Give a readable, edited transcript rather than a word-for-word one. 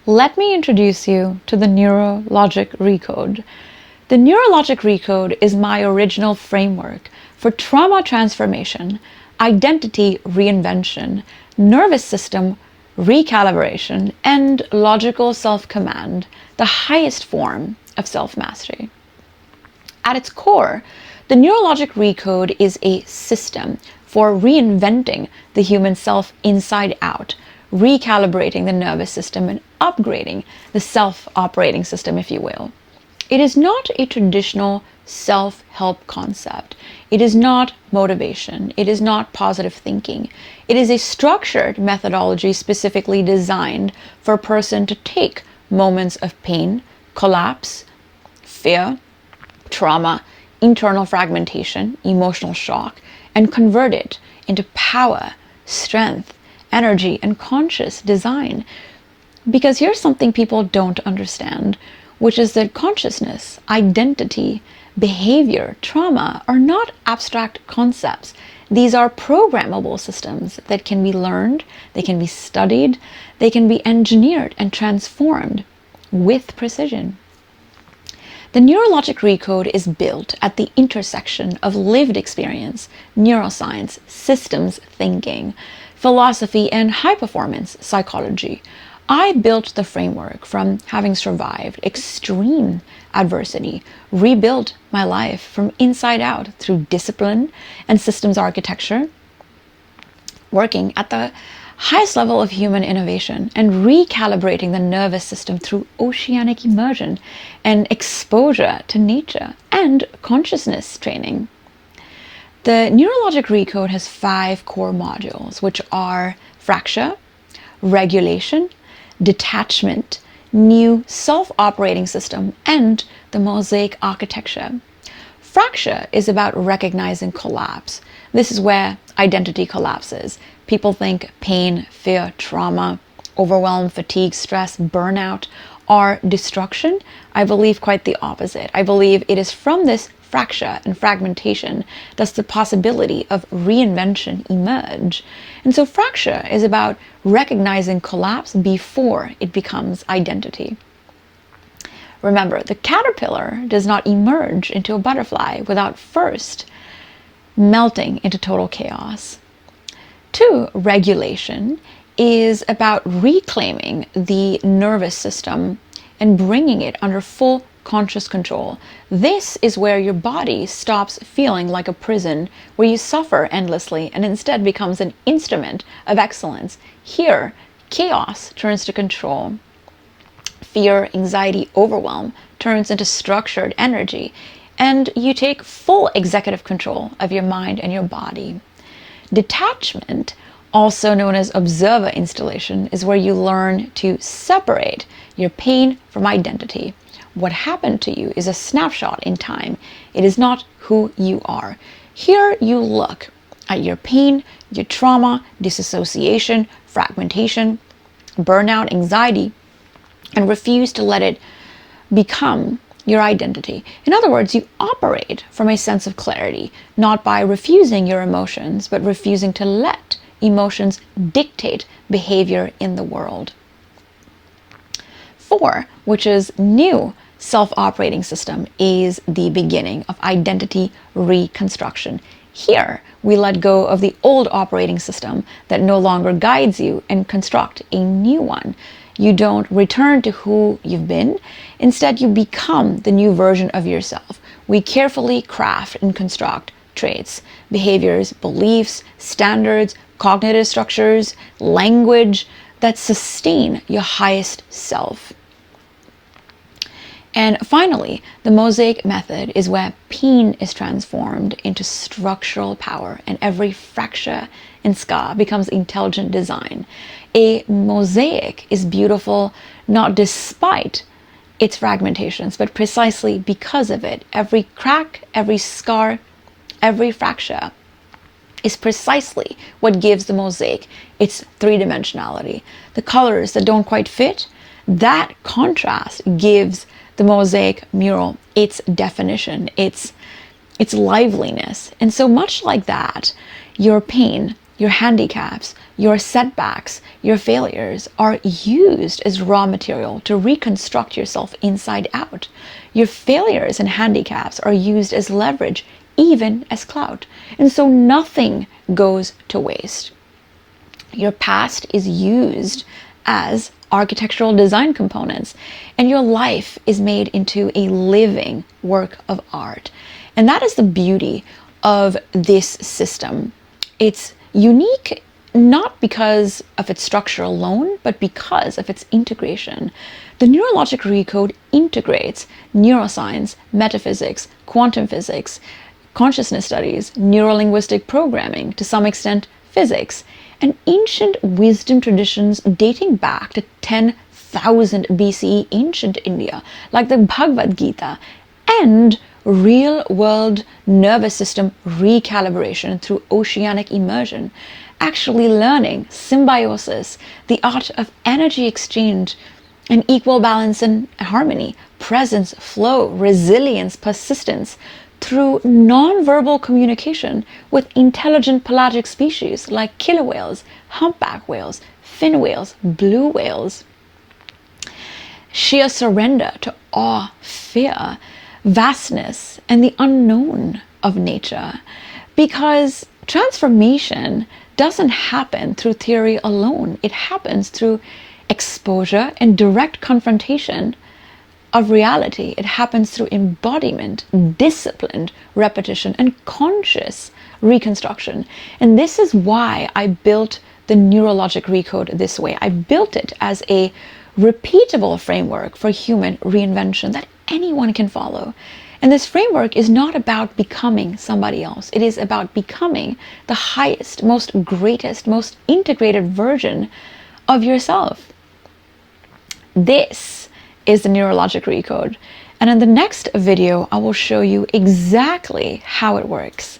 let me introduce you to the Neurologic Recode. The Neurologic Recode is my original framework for trauma transformation, identity reinvention, nervous system recalibration, and logical self-command, the highest form of self-mastery. At its core, the Neurologic Recode is a system for reinventing the human self inside out, recalibrating the nervous system and upgrading the self-operating system, if you will. It is not a traditional self-help concept. It is not motivation. It is not positive thinking. It is a structured methodology specifically designed for a person to take moments of pain, collapse, fear, trauma, internal fragmentation, emotional shock, and convert it into power, strength, energy, and conscious design. Because here's something people don't understand, which is that consciousness, identity, behavior, trauma are not abstract concepts. These are programmable systems that can be learned, they can be studied, they can be engineered and transformed with precision. The Neurologic Recode is built at the intersection of lived experience, neuroscience, systems thinking, philosophy, and high-performance psychology. I built the framework from having survived extreme adversity, rebuilt my life from inside out through discipline and systems architecture, working at the highest level of human innovation, and recalibrating the nervous system through oceanic immersion and exposure to nature and consciousness training. The Neurologic Recode has 5 core modules, which are fracture, regulation, detachment, new self-operating system, and the mosaic architecture. Fracture is about recognizing collapse. This is where identity collapses. People think pain, fear, trauma, overwhelm, fatigue, stress, burnout are destruction. I believe quite the opposite. I believe it is from this fracture and fragmentation does the possibility of reinvention emerge. And so fracture is about recognizing collapse before it becomes identity. Remember, the caterpillar does not emerge into a butterfly without first melting into total chaos. 2, regulation is about reclaiming the nervous system and bringing it under full conscious control. This is where your body stops feeling like a prison where you suffer endlessly and instead becomes an instrument of excellence. Here, chaos turns to control. Fear, anxiety, overwhelm turns into structured energy, and you take full executive control of your mind and your body. Detachment, also known as observer installation, is where you learn to separate your pain from identity. What happened to you is a snapshot in time. It is not who you are. Here you look at your pain, your trauma, disassociation, fragmentation, burnout, anxiety, and refuse to let it become your identity. In other words, you operate from a sense of clarity, not by refusing your emotions, but refusing to let emotions dictate behavior in the world. 4, which is new self-operating system, is the beginning of identity reconstruction. Here, we let go of the old operating system that no longer guides you and construct a new one. You don't return to who you've been. Instead, you become the new version of yourself. We carefully craft and construct traits, behaviors, beliefs, standards, cognitive structures, language that sustain your highest self. And finally, the mosaic method is where pain is transformed into structural power and every fracture and scar becomes intelligent design. A mosaic is beautiful not despite its fragmentations, but precisely because of it. Every crack, every scar, every fracture is precisely what gives the mosaic its three-dimensionality. The colors that don't quite fit, that contrast gives the mosaic mural its definition, its liveliness. And so much like that, your pain, your handicaps, your setbacks, your failures are used as raw material to reconstruct yourself inside out. Your failures and handicaps are used as leverage, even as clout. And so nothing goes to waste. Your past is used as architectural design components, and your life is made into a living work of art. And that is the beauty of this system. It's unique not because of its structure alone, but because of its integration. The Neurologic Recode integrates neuroscience, metaphysics, quantum physics, consciousness studies, neurolinguistic programming, to some extent physics, and ancient wisdom traditions dating back to 10,000 BCE ancient India, like the Bhagavad Gita, and real-world nervous system recalibration through oceanic immersion, actually learning symbiosis, the art of energy exchange, and equal balance and harmony, presence, flow, resilience, persistence, through non-verbal communication with intelligent pelagic species like killer whales, humpback whales, fin whales, blue whales. Sheer surrender to awe, fear, vastness, and the unknown of nature. Because transformation doesn't happen through theory alone. It happens through exposure and direct confrontation of reality. It happens through embodiment, disciplined repetition, and conscious reconstruction. And this is why I built the Neurologic Recode this way. I built it as a repeatable framework for human reinvention that anyone can follow. And this framework is not about becoming somebody else. It is about becoming the highest, most greatest, most integrated version of yourself. This is the Neurologic Recode. And in the next video, I will show you exactly how it works.